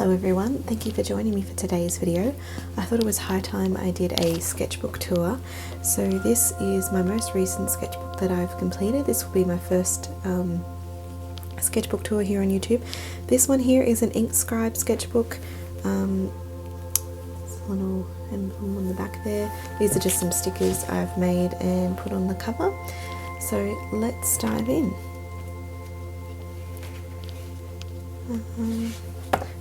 Hello everyone, thank you for joining me for today's video. I thought it was high time I did a sketchbook tour. So this is my most recent sketchbook that I've completed. This will be my first sketchbook tour here on YouTube. This one here is an Inskribe sketchbook. It's a little emblem on the back there. These are just some stickers I've made and put on the cover. So let's dive in.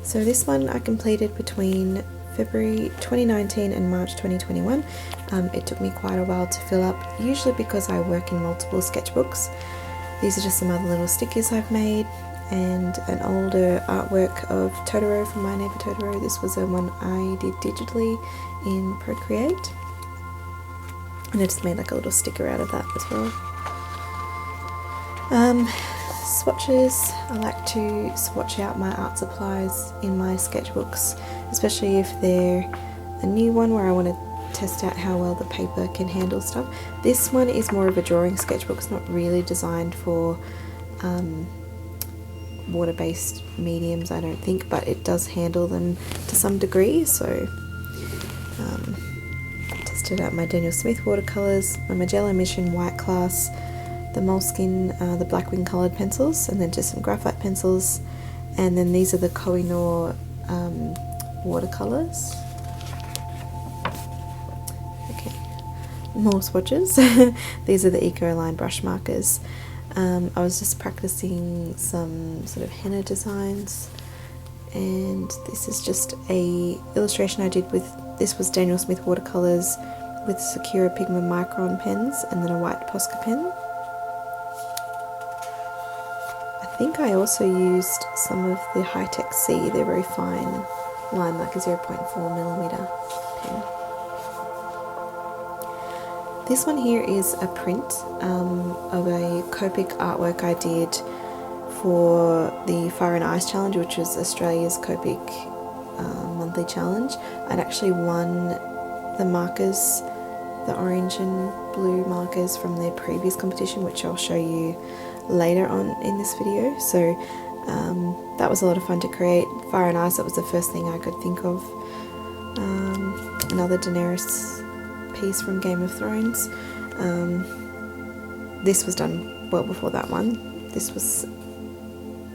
So this one I completed between February 2019 and March 2021. It took me quite a while to fill up, usually because I work in multiple sketchbooks. These are just some other little stickers I've made and an older artwork of Totoro from My Neighbor Totoro. This was a one I did digitally in Procreate. And I just made like a little sticker out of that as well. Swatches. I like to swatch out my art supplies in my sketchbooks, especially if they're a new one where I want to test out how well the paper can handle stuff. This one is more of a drawing sketchbook. It's not really designed for water-based mediums, I don't think, but it does handle them to some degree. So tested out my Daniel Smith watercolors, my Magellan Mission white class, the Moleskine, the Blackwing coloured pencils, and then just some graphite pencils, and then these are the Koh-i-Noor watercolours. Okay, more swatches. These are the Eco-Line brush markers. I was just practicing some sort of henna designs, and this is just a illustration I did with, this was Daniel Smith watercolours with Sakura Pigment Micron pens and then a white Posca pen. I think I also used some of the High-Tech C, they're very fine line, like a 0.4mm pen. This one here is a print of a Copic artwork I did for the Fire and Ice Challenge, which was Australia's Copic monthly challenge. I'd actually won the markers, the orange and blue markers from their previous competition, which I'll show you later on in this video. So that was a lot of fun to create. Fire and Ice, that was the first thing I could think of. Another Daenerys piece from Game of Thrones. This was done well before that one. This was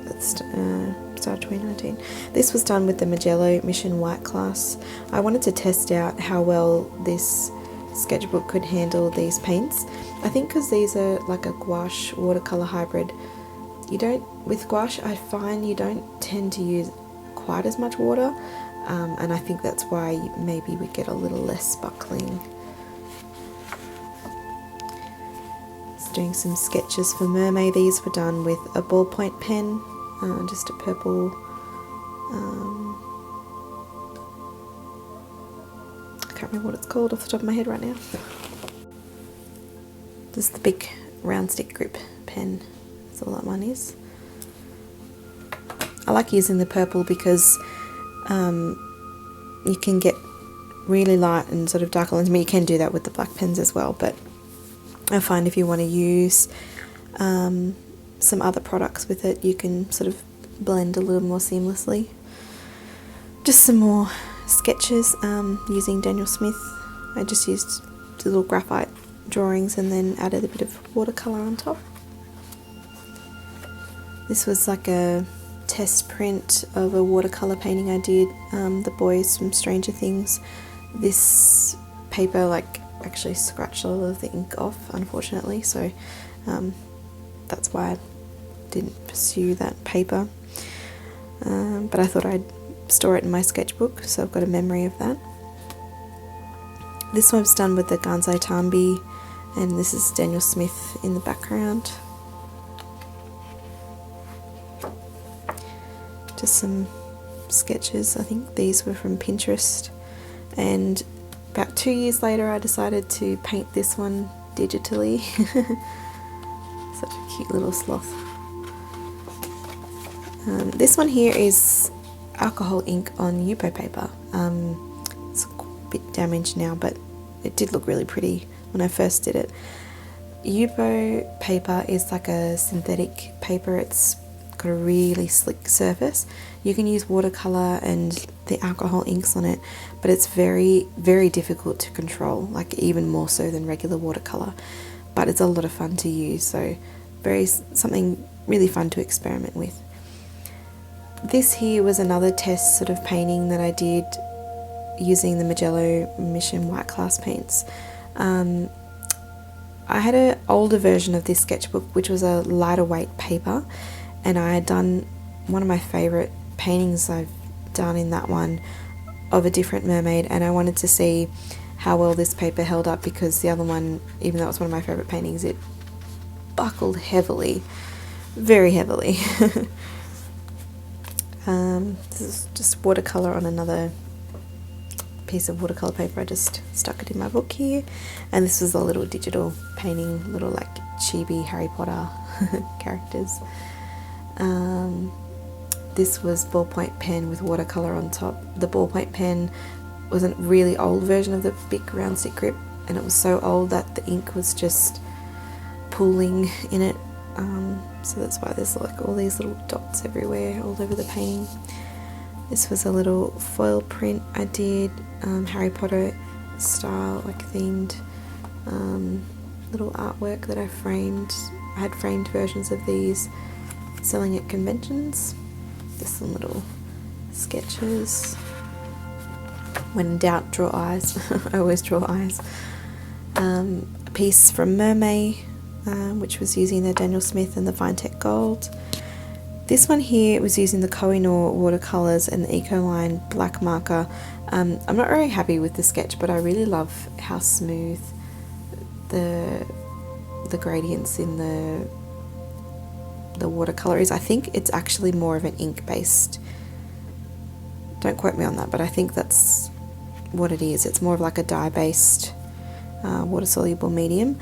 at start 2019. This was done with the Magellan Mission white class. I wanted to test out how well this sketchbook could handle these paints. I think because these are like a gouache watercolor hybrid, you don't, with gouache I find you don't tend to use quite as much water, and I think that's why maybe we get a little less sparkling. Just doing some sketches for Mermaid. These were done with a ballpoint pen, just a purple I can't remember what it's called off the top of my head right now. This is the big round stick grip pen. That's all that one is. I like using the purple because you can get really light and sort of darker lines. I mean, you can do that with the black pens as well, but I find if you want to use some other products with it, you can sort of blend a little more seamlessly. Just some more sketches using Daniel Smith. I just used the little graphite drawings and then added a bit of watercolour on top. This was like a test print of a watercolour painting I did, the boys from Stranger Things. This paper like actually scratched a lot of the ink off, unfortunately, so that's why I didn't pursue that paper, but I thought I'd store it in my sketchbook, so I've got a memory of that. This one's done with the Gansai Tambi, and this is Daniel Smith in the background. Just some sketches. I think these were from Pinterest, and about 2 years later I decided to paint this one digitally. Such a cute little sloth. This one here is alcohol ink on Yupo paper. It's a bit damaged now, but it did look really pretty when I first did it. Yupo paper is like a synthetic paper. It's got a really slick surface. You can use watercolor and the alcohol inks on it, but it's very, very difficult to control, like even more so than regular watercolor. But it's a lot of fun to use, so something really fun to experiment with. This here was another test sort of painting that I did using the Magello Mission White Class paints. I had an older version of this sketchbook, which was a lighter weight paper, and I had done one of my favourite paintings I've done in that one of a different mermaid, and I wanted to see how well this paper held up, because the other one, even though it was one of my favourite paintings, it buckled heavily, very heavily. This is just watercolour on another piece of watercolour paper. I just stuck it in my book here, and this was a little digital painting, little like chibi Harry Potter characters. This was ballpoint pen with watercolour on top. The ballpoint pen was a really old version of the big round stick grip, and it was so old that the ink was just pooling in it, so that's why there's like all these little dots everywhere all over the painting. This was a little foil print I did, Harry Potter style, like themed little artwork that I framed. I had framed versions of these selling at conventions. Just some little sketches. When in doubt, draw eyes. I always draw eyes. A piece from Mermaid, which was using the Daniel Smith and the Fine-Tech Gold. This one here was using the Koh-i-Noor watercolours and the Ecoline black marker. I'm not very happy with the sketch, but I really love how smooth the gradients in the watercolour is. I think it's actually more of an ink based, don't quote me on that, but I think that's what it is. It's more of like a dye based water soluble medium,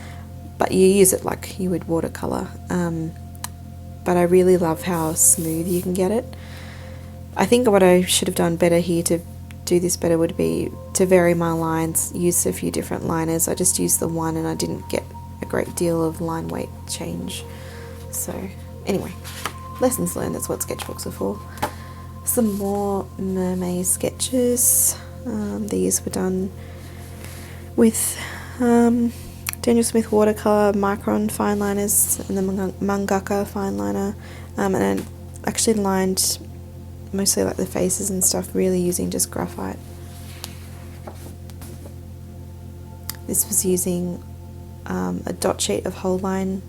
but you use it like you would watercolour. But I really love how smooth you can get it. I think what I should have done better here to do this better would be to vary my lines, use a few different liners. I just used the one and I didn't get a great deal of line weight change. So anyway, lessons learned, that's what sketchbooks are for. Some more mermaid sketches. These were done with Daniel Smith watercolour, micron fine liners, and the mangaka fine liner, and I actually lined mostly like the faces and stuff, really using just graphite. This was using a dot sheet of whole line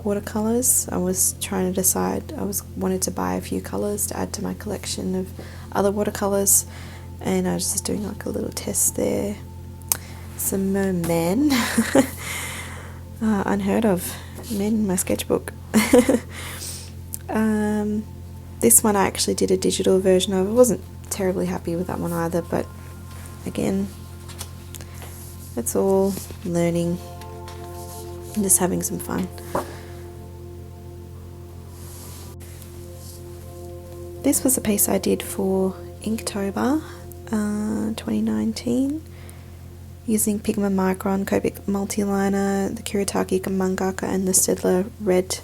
watercolours. I was trying to decide, wanted to buy a few colours to add to my collection of other watercolours, and I was just doing like a little test there. Some mermen, unheard of men in my sketchbook. This one I actually did a digital version of. I wasn't terribly happy with that one either, but again, it's all learning and just having some fun. This was a piece I did for Inktober 2019. Using Pigma Micron, Copic Multiliner, the Kuretake Mangaka, and the Staedtler Red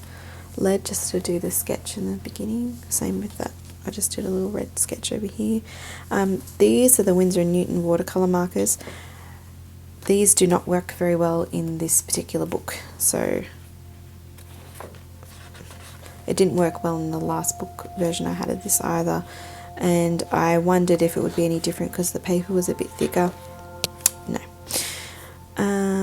Lead, just to do the sketch in the beginning. Same with that, I just did a little red sketch over here. These are the Winsor & Newton watercolour markers. These do not work very well in this particular book, so it didn't work well in the last book version I had of this either, and I wondered if it would be any different because the paper was a bit thicker. No.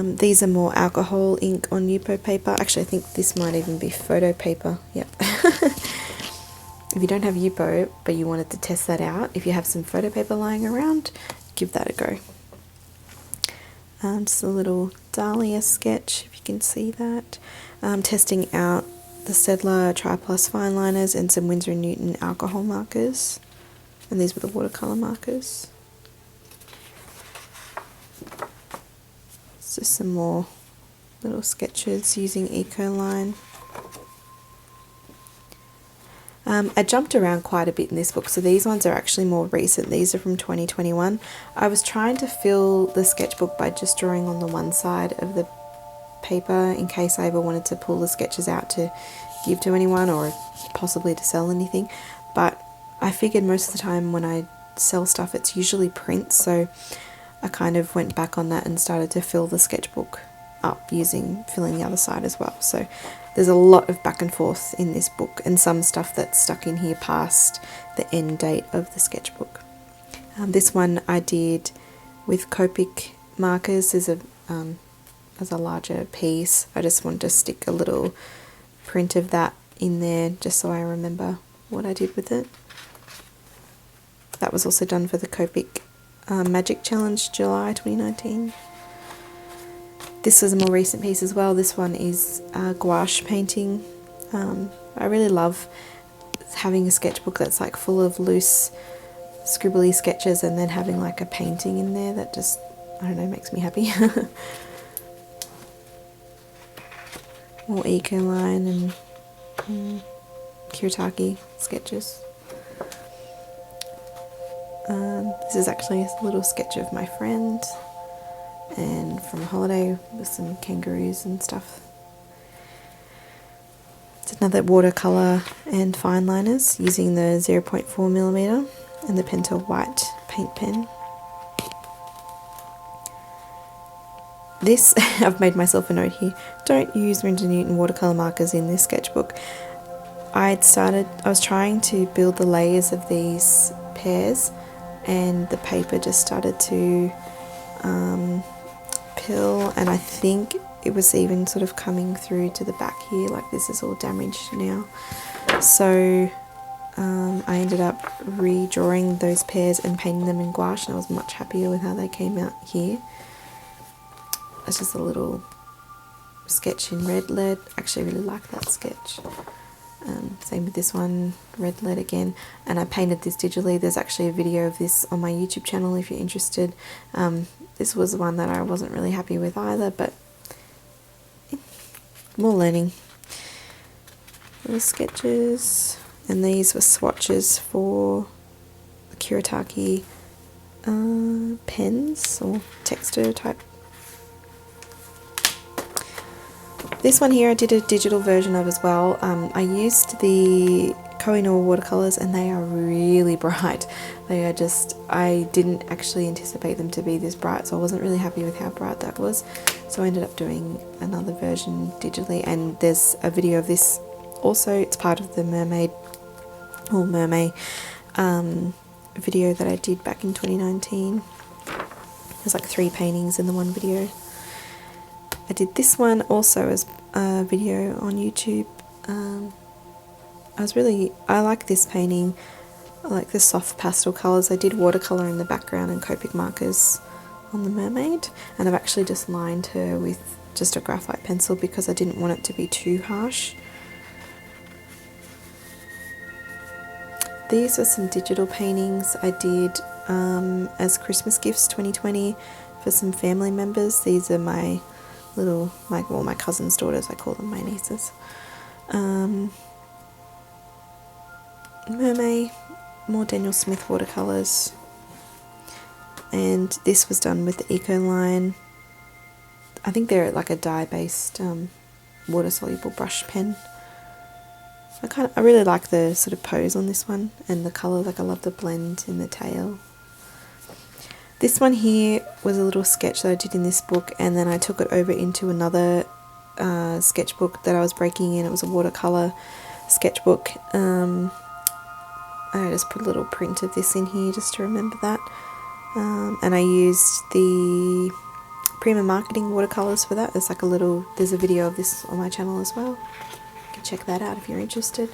These are more alcohol ink on Yupo paper. Actually, I think this might even be photo paper. Yep. If you don't have Yupo, but you wanted to test that out, if you have some photo paper lying around, give that a go. Just a little dahlia sketch, if you can see that. Testing out the Staedtler Tri-Plus fine liners and some Winsor & Newton alcohol markers. And these were the watercolour markers. Just some more little sketches using Ecoline. I jumped around quite a bit in this book, so these ones are actually more recent. These are from 2021. I was trying to fill the sketchbook by just drawing on the one side of the paper in case I ever wanted to pull the sketches out to give to anyone or possibly to sell anything. But I figured most of the time when I sell stuff it's usually prints, so I kind of went back on that and started to fill the sketchbook up filling the other side as well. So there's a lot of back and forth in this book, and some stuff that's stuck in here past the end date of the sketchbook. This one I did with Copic markers. There's a larger piece. I just wanted to stick a little print of that in there just so I remember what I did with it. That was also done for the Copic Magic Challenge July 2019. This was a more recent piece as well. This one is gouache painting. I really love having a sketchbook that's like full of loose scribbly sketches and then having like a painting in there that just, I don't know, makes me happy. More Ecoline and Kuretake sketches. This is actually a little sketch of my friend and from holiday with some kangaroos and stuff. It's another watercolour and fine liners using the 0.4mm and the Pentel white paint pen. This, I've made myself a note here, don't use Winsor & Newton watercolour markers in this sketchbook. I was trying to build the layers of these pears and the paper just started to pill, and I think it was even sort of coming through to the back here, like this is all damaged now. So I ended up redrawing those pears and painting them in gouache, and I was much happier with how they came out here. It's just a little sketch in red lead. Actually, I really like that sketch. Same with this one, red lead again, and I painted this digitally. There's actually a video of this on my YouTube channel if you're interested. This was one that I wasn't really happy with either, but more learning. Little sketches, and these were swatches for the Kuretake pens or texture type. This one here I did a digital version of as well. I used the Koh-i-Noor watercolours and they are really bright. They are just, I didn't actually anticipate them to be this bright, so I wasn't really happy with how bright that was. So I ended up doing another version digitally, and there's a video of this also. It's part of the Mermaid video that I did back in 2019. There's like 3 paintings in the one video. I did this one also as a video on YouTube. I like this painting. I like the soft pastel colours. I did watercolour in the background and Copic markers on the mermaid, and I've actually just lined her with just a graphite pencil because I didn't want it to be too harsh. These are some digital paintings I did as Christmas gifts 2020 for some family members. These are my my cousin's daughters, I call them my nieces. Mermaid, more Daniel Smith watercolours, and this was done with the Ecoline. I think they're like a dye-based water-soluble brush pen. I really like the sort of pose on this one and the colour. Like I love the blend in the tail. This one here was a little sketch that I did in this book, and then I took it over into another sketchbook that I was breaking in. It was a watercolour sketchbook. I just put a little print of this in here just to remember that. And I used the Prima Marketing watercolours for that. There's a video of this on my channel as well. You can check that out if you're interested.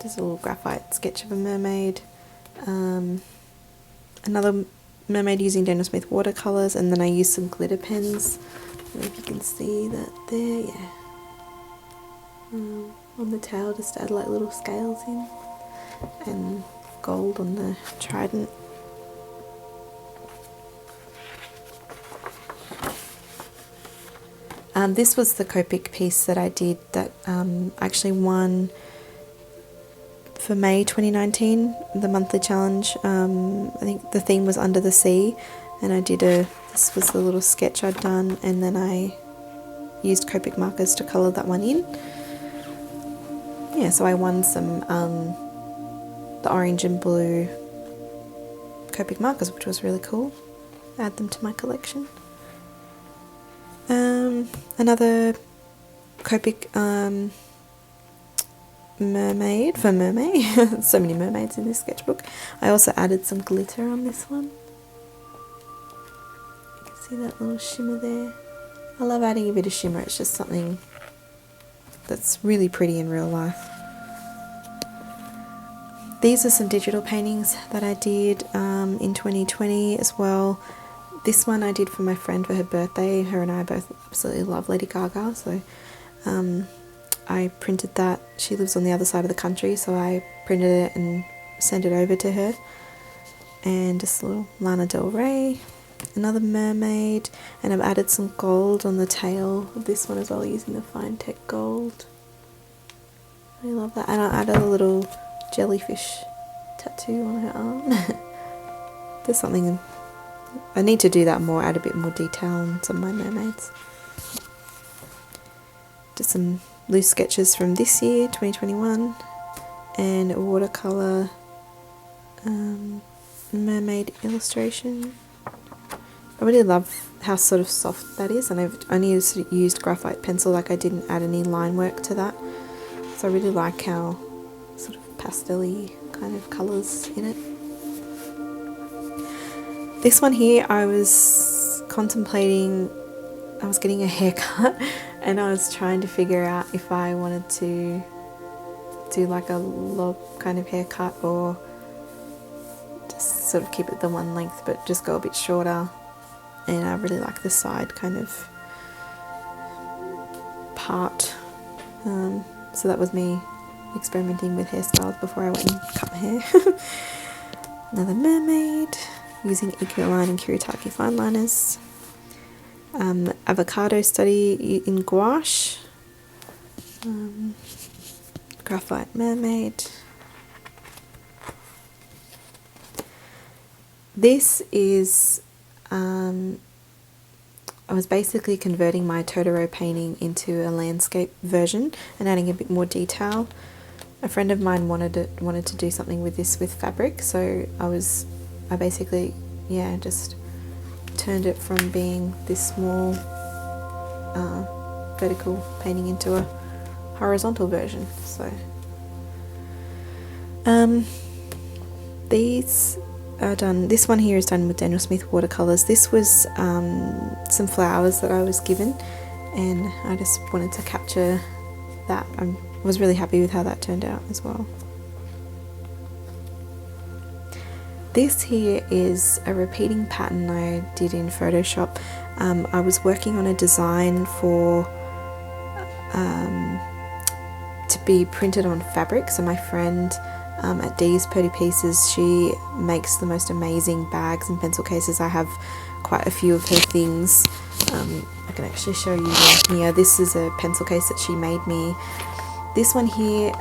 There's a little graphite sketch of a mermaid. Another mermaid using Daniel Smith watercolours, and then I used some glitter pens. I don't know if you can see that there, yeah. On the tail, just add like little scales in, and gold on the trident. This was the Copic piece that I did that actually won for May 2019, the monthly challenge. I think the theme was Under the Sea, and I did a This was the little sketch I'd done, and then I used Copic markers to colour that one in. Yeah, so I won some the orange and blue Copic markers, which was really cool. Add them to my collection. Another Copic mermaid for Mermaid. So many mermaids in this sketchbook. I also added some glitter on this one. You can see that little shimmer there. I love adding a bit of shimmer. It's just something that's really pretty in real life. These are some digital paintings that I did in 2020 as well. This one I did for my friend for her birthday. Her and I both absolutely love Lady Gaga, so I printed that. She lives on the other side of the country, so I printed it and sent it over to her. And just a little Lana Del Rey, another mermaid, and I've added some gold on the tail of this one as well, using the Fine Tech Gold. I love that. And I added a little jellyfish tattoo on her arm. There's something, I need to do that more, add a bit more detail on some of my mermaids. Just some loose sketches from this year, 2021, and a watercolour mermaid illustration. I really love how sort of soft that is, and I've only used graphite pencil, like I didn't add any line work to that. So I really like how sort of pastel-y kind of colours in it. This one here, I was contemplating, I was getting a haircut and I was trying to figure out if I wanted to do like a lob kind of haircut or just sort of keep it the one length but just go a bit shorter. And I really like the side kind of part. So that was me experimenting with hairstyles before I went and cut my hair. Another mermaid, using Ecoline and Kuretake fine liners. Avocado study in gouache. Graphite mermaid. This is I was basically converting my Totoro painting into a landscape version and adding a bit more detail. A friend of mine wanted to do something with this with fabric, so I basically, yeah, just turned it from being this small vertical painting into a horizontal version. So these are done. This one here is done with Daniel Smith watercolors. This was some flowers that I was given, and I just wanted to capture that. I was really happy with how that turned out as well. This here is a repeating pattern I did in Photoshop. I was working on a design for to be printed on fabric. So my friend at Dees Perdae Pieces, she makes the most amazing bags and pencil cases. I have quite a few of her things. I can actually show you one here. This is a pencil case that she made me. This one here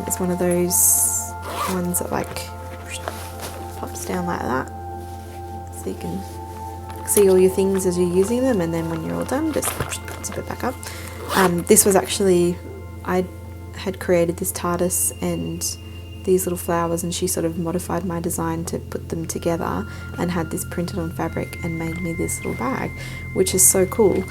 is one of those ones that like pops down like that, so you can see all your things as you're using them, and then when you're all done, just zip it back up. This was actually, I had created this TARDIS and these little flowers, and she sort of modified my design to put them together and had this printed on fabric and made me this little bag, which is so cool.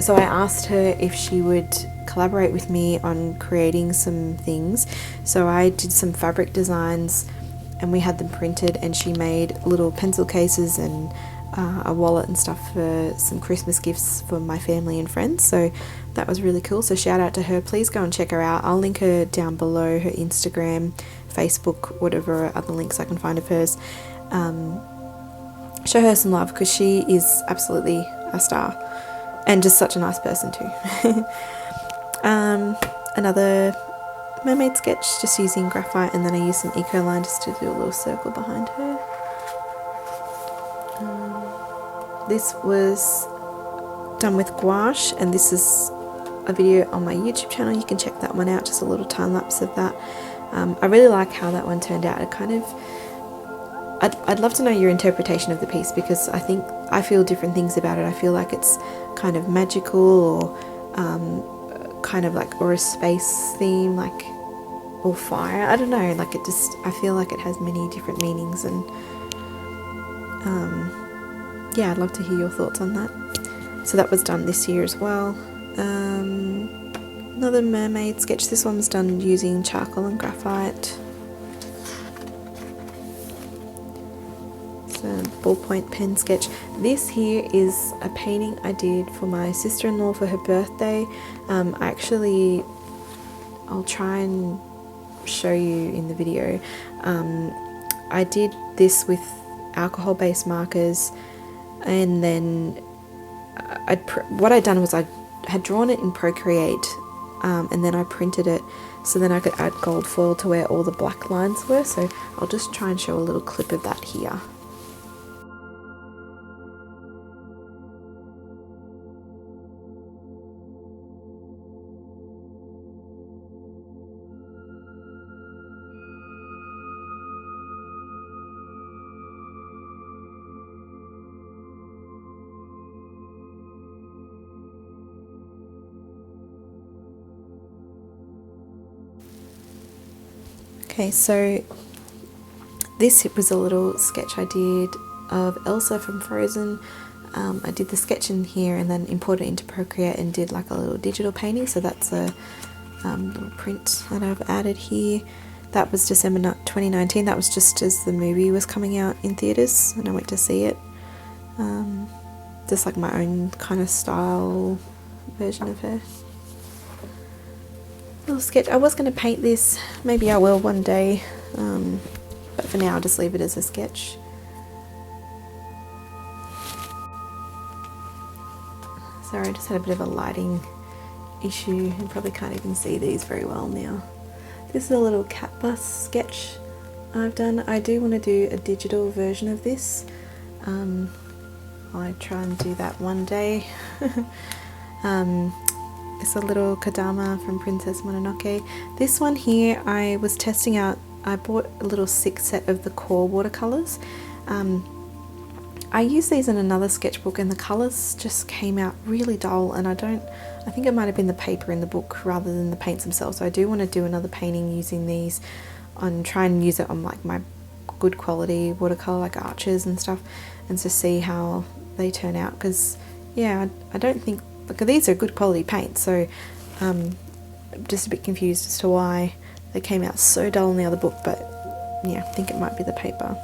So I asked her if she would collaborate with me on creating some things. So I did some fabric designs and we had them printed, and she made little pencil cases and a wallet and stuff for some Christmas gifts for my family and friends. So that was really cool. So shout out to her. Please go and check her out. I'll link her down below, her Instagram, Facebook, whatever other links I can find of hers. Show her some love, because she is absolutely a star and just such a nice person too. Another mermaid sketch, just using graphite, and then I used some Ecoline just to do a little circle behind her. This was done with gouache, and this is a video on my YouTube channel. You can check that one out, just a little time lapse of that. I really like how that one turned out. It kind of, I'd love to know your interpretation of the piece, because I think I feel different things about it. I feel like it's kind of magical, or kind of like, or a space theme, like, or fire. I don't know, like, it just, I feel like it has many different meanings, and yeah, I'd love to hear your thoughts on that. So that was done this year as well. Another mermaid sketch. This one was done using charcoal and graphite. It's a ballpoint pen sketch. This here is a painting I did for my sister-in-law for her birthday. I'll try and show you in the video. I did this with alcohol-based markers, and then what I'd done was I had drawn it in Procreate, and then I printed it so then I could add gold foil to where all the black lines were. So I'll just try and show a little clip of that here. Okay, so this was a little sketch I did of Elsa from Frozen. I did the sketch in here and then imported it into Procreate and did like a little digital painting. So that's a little print that I've added here. That was December 2019. That was just as the movie was coming out in theatres and I went to see it. Just like my own kind of style version of her. Little sketch. I was going to paint this, maybe I will one day, but for now I'll just leave it as a sketch. Sorry, I just had a bit of a lighting issue and probably can't even see these very well now. This is a little cat bus sketch I've done. I do want to do a digital version of this. I'll try and do that one day. It's a little Kodama from Princess Mononoke. This one here I was testing out. I bought a little 6 set of the core watercolors. I used these in another sketchbook and the colors just came out really dull, and I think it might have been the paper in the book rather than the paints themselves. So I do want to do another painting using these and try and use it on like my good quality watercolor like Arches and stuff, and to see how they turn out, because yeah, I don't think, like, these are good quality paints, so I'm just a bit confused as to why they came out so dull in the other book, but yeah, I think it might be the paper.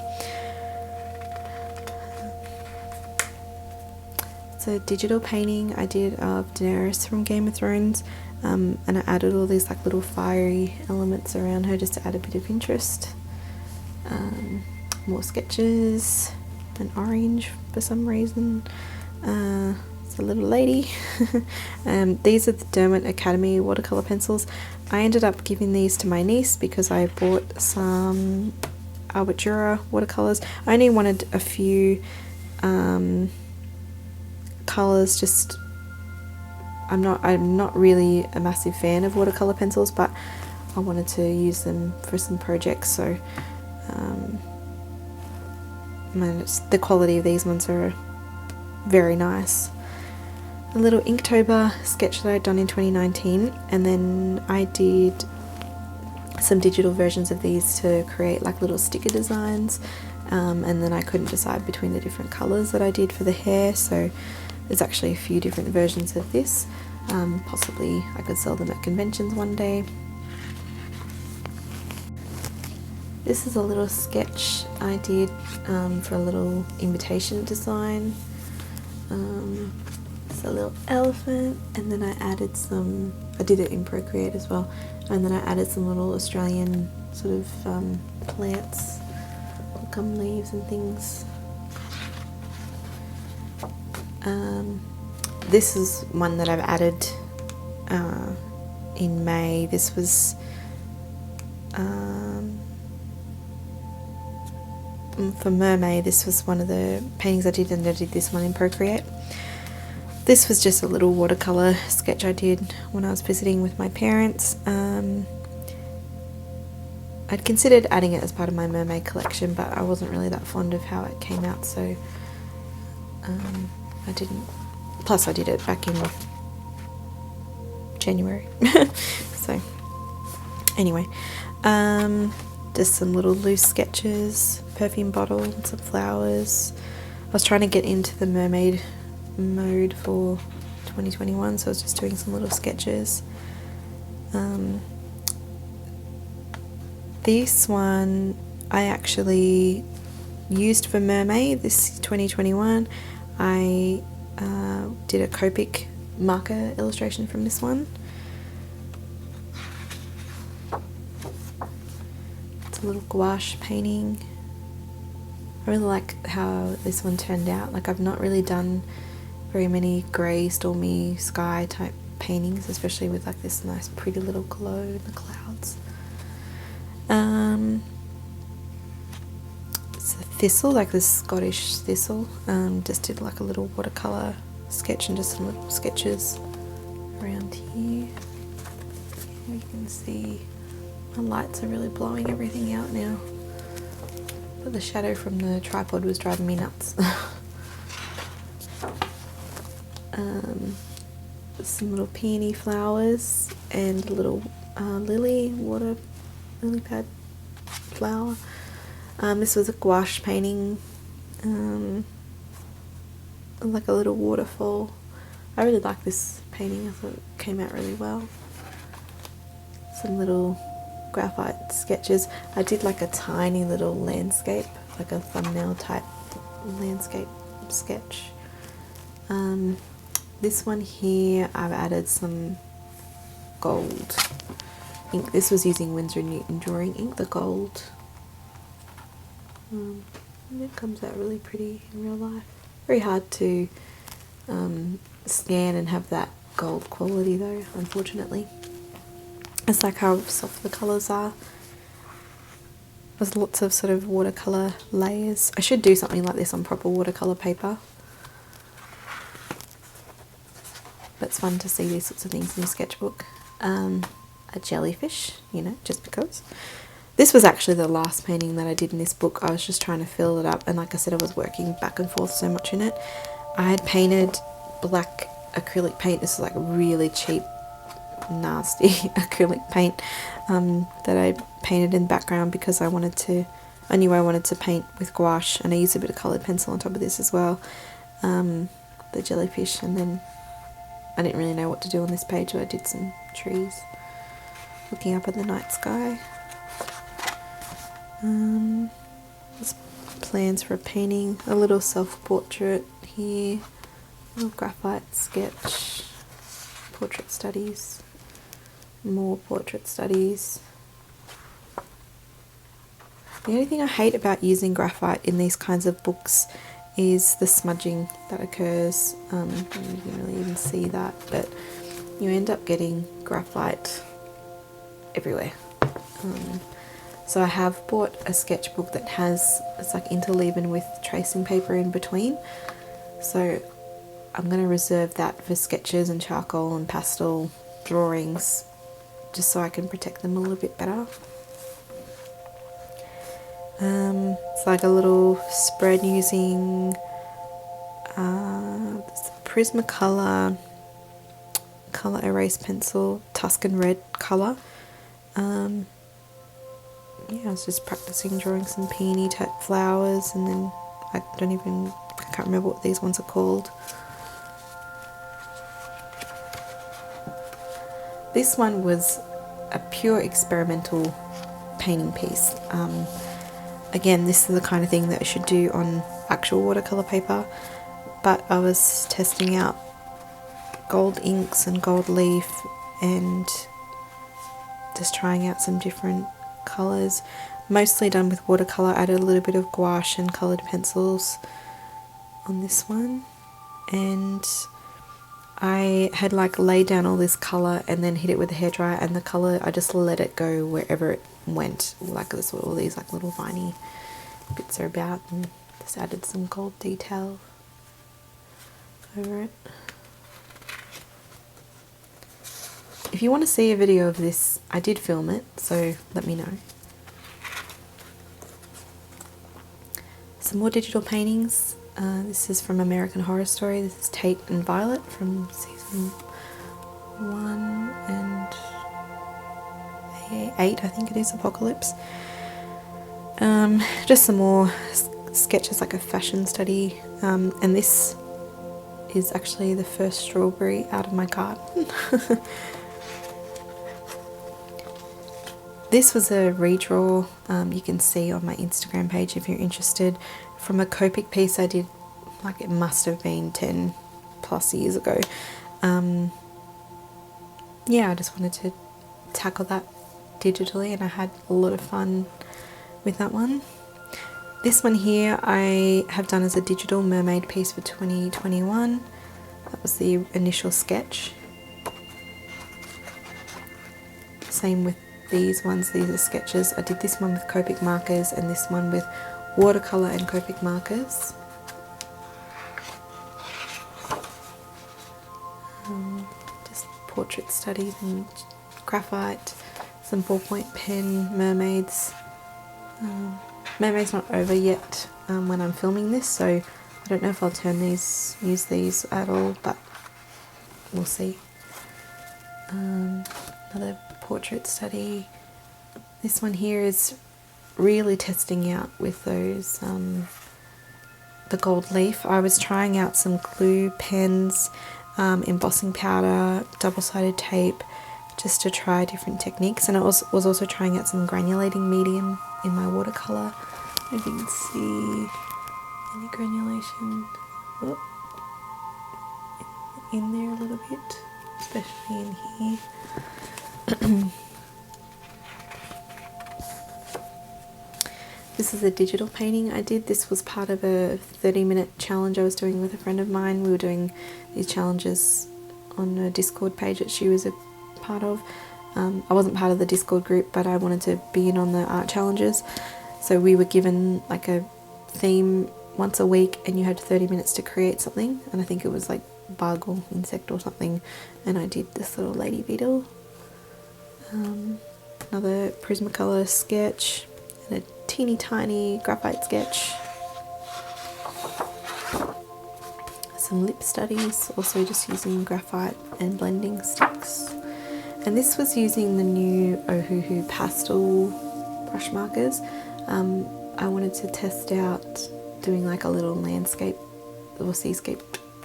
It's a digital painting I did of Daenerys from Game of Thrones, and I added all these like little fiery elements around her just to add a bit of interest. More sketches, an orange for some reason. It's a little lady. These are the Derwent Academy watercolor pencils. I ended up giving these to my niece because I bought some Albitura watercolors. I only wanted a few colors. Just I'm not really a massive fan of watercolor pencils, but I wanted to use them for some projects, so the quality of these ones are very nice. A little Inktober sketch that I'd done in 2019, and then I did some digital versions of these to create like little sticker designs, and then I couldn't decide between the different colours that I did for the hair, so there's actually a few different versions of this. Possibly I could sell them at conventions one day. This is a little sketch I did for a little invitation design. It's a little elephant, and then I added some, I did it in Procreate as well, and then I added some little Australian sort of plants, gum leaves and things. This is one that I've added in May. This was for Mermaid. This was one of the paintings I did, and I did this one in Procreate. This was just a little watercolor sketch I did when I was visiting with my parents. I'd considered adding it as part of my mermaid collection, but I wasn't really that fond of how it came out, so I didn't, plus I did it back in January. So anyway, just some little loose sketches, perfume bottle and some flowers. I was trying to get into the mermaid mode for 2021, so I was just doing some little sketches. This one I actually used for Mermaid this 2021. I did a Copic marker illustration from this one. It's a little gouache painting. I really like how this one turned out. Like, I've not really done very many grey, stormy sky type paintings, especially with like this nice pretty little glow in the clouds. It's a thistle, like this Scottish thistle. Just did like a little watercolour sketch and just some little sketches around here. You can see my lights are really blowing everything out now, but the shadow from the tripod was driving me nuts. Some little peony flowers and a little lily pad flower. This was a gouache painting, like a little waterfall. I really like this painting. I thought it came out really well. Some little graphite sketches. I did like a tiny little landscape, like a thumbnail type landscape sketch. This one here, I've added some gold ink. This was using Winsor & Newton drawing ink, the gold. And it comes out really pretty in real life. Very hard to scan and have that gold quality though, unfortunately. It's like how soft the colours are. There's lots of sort of watercolour layers. I should do something like this on proper watercolour paper. But it's fun to see these sorts of things in a sketchbook. A jellyfish, you know, just because. This was actually the last painting that I did in this book. I was just trying to fill it up, and like I said, I was working back and forth so much in it. I had painted black acrylic paint. This is like really cheap, nasty acrylic paint that I painted in the background because I knew I wanted to paint with gouache, and I used a bit of coloured pencil on top of this as well. The jellyfish, and then I didn't really know what to do on this page, so I did some trees looking up at the night sky. There's plans for a painting, a little self-portrait here, a little graphite sketch, portrait studies, more portrait studies. The only thing I hate about using graphite in these kinds of books is the smudging that occurs. You can really even see that, but you end up getting graphite everywhere. So I have bought a sketchbook that it's like interleaven with tracing paper in between. So I'm going to reserve that for sketches and charcoal and pastel drawings, just so I can protect them a little bit better. It's like a little spread using Prismacolor colour erase pencil, Tuscan red colour. Yeah, I was just practicing drawing some peony type flowers, and then I can't remember what these ones are called. This one was a pure experimental painting piece. Again, this is the kind of thing that I should do on actual watercolour paper, but I was testing out gold inks and gold leaf and just trying out some different colours, mostly done with watercolour. I added a little bit of gouache and coloured pencils on this one, and I had like laid down all this colour and then hit it with a hairdryer, and the colour, I just let it go wherever it went. Like that's what all these like little viney bits are about, and just added some gold detail over it. If you want to see a video of this, I did film it, so let me know. Some more digital paintings. This is from American Horror Story. This is Tate and Violet from season 1 and 8, I think it is, Apocalypse. Just some more sketches, like a fashion study, and this is actually the first strawberry out of my carton. This was a redraw, you can see on my Instagram page if you're interested, from a Copic piece I did, like it must have been 10 plus years ago. Yeah, I just wanted to tackle that digitally, and I had a lot of fun with that one. This one here I have done as a digital mermaid piece for 2021. That was the initial sketch. Same with these ones, these are sketches. I did this one with Copic markers and this one with watercolour and Copic markers. Just portrait studies and graphite, some ballpoint pen, mermaids. Mermaid's not over yet when I'm filming this, so I don't know if I'll use these at all, but we'll see. Another portrait study. This one here is really testing out with those the gold leaf. I was trying out some glue pens, embossing powder, double-sided tape, just to try different techniques, and I was also trying out some granulating medium in my watercolour. If you can see any granulation in there a little bit, especially in here. This is a digital painting I did. This was part of a 30-minute challenge I was doing with a friend of mine. We were doing these challenges on a Discord page that she was a part of. I wasn't part of the Discord group, but I wanted to be in on the art challenges. So we were given like a theme once a week, and you had 30 minutes to create something, and I think it was like bug or insect or something, and I did this little lady beetle. Another Prismacolor sketch and a teeny tiny graphite sketch. Some lip studies, also just using graphite and blending sticks. And this was using the new Ohuhu pastel brush markers. I wanted to test out doing like a little landscape or seascape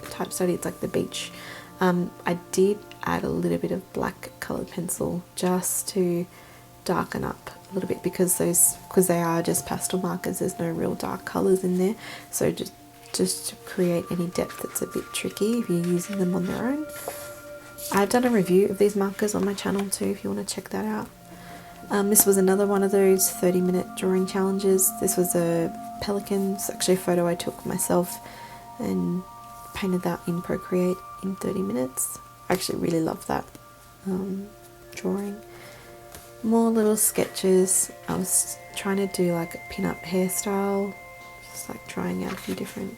type study. It's like the beach. I did add a little bit of black coloured pencil just to darken up a little bit, because they are just pastel markers, there's no real dark colours in there, so just to create any depth it's a bit tricky if you're using them on their own. I've done a review of these markers on my channel too if you want to check that out. This was another one of those 30-minute drawing challenges. This was a pelican. It's actually a photo I took myself and painted that in Procreate in 30 minutes. I actually really love that drawing. More little sketches. I was trying to do like a pin-up hairstyle, just like trying out a few different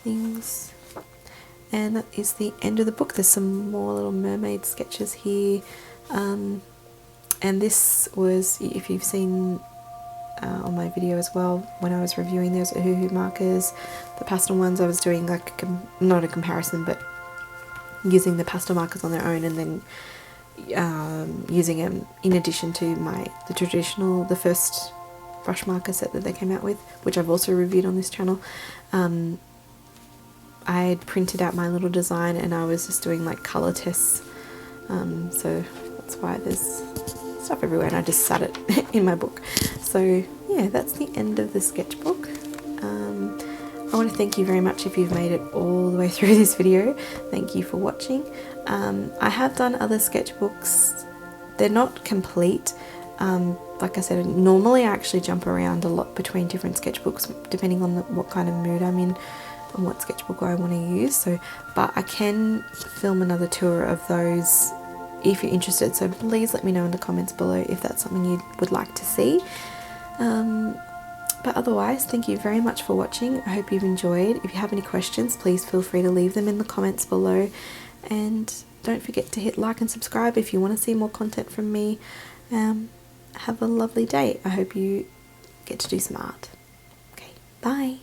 things. And that is the end of the book. There's some more little mermaid sketches here. And this was, if you've seen on my video as well, when I was reviewing those Ohuhu markers, the pastel ones, I was doing like not a comparison, but using the pastel markers on their own, and then using them in addition to the first brush marker set that they came out with, which I've also reviewed on this channel. I had printed out my little design and I was just doing like colour tests, so that's why there's stuff everywhere, and I just sat it in my book. So yeah, that's the end of the sketchbook. I want to thank you very much if you've made it all the way through this video. Thank you for watching. I have done other sketchbooks. They're not complete. Like I said, normally I actually jump around a lot between different sketchbooks depending on what kind of mood I'm in and what sketchbook I want to use. So, but I can film another tour of those if you're interested, so please let me know in the comments below if that's something you would like to see. But otherwise, thank you very much for watching. I hope you've enjoyed. If you have any questions, please feel free to leave them in the comments below, and don't forget to hit like and subscribe if you want to see more content from me. Have a lovely day. I hope you get to do some art. Okay, bye.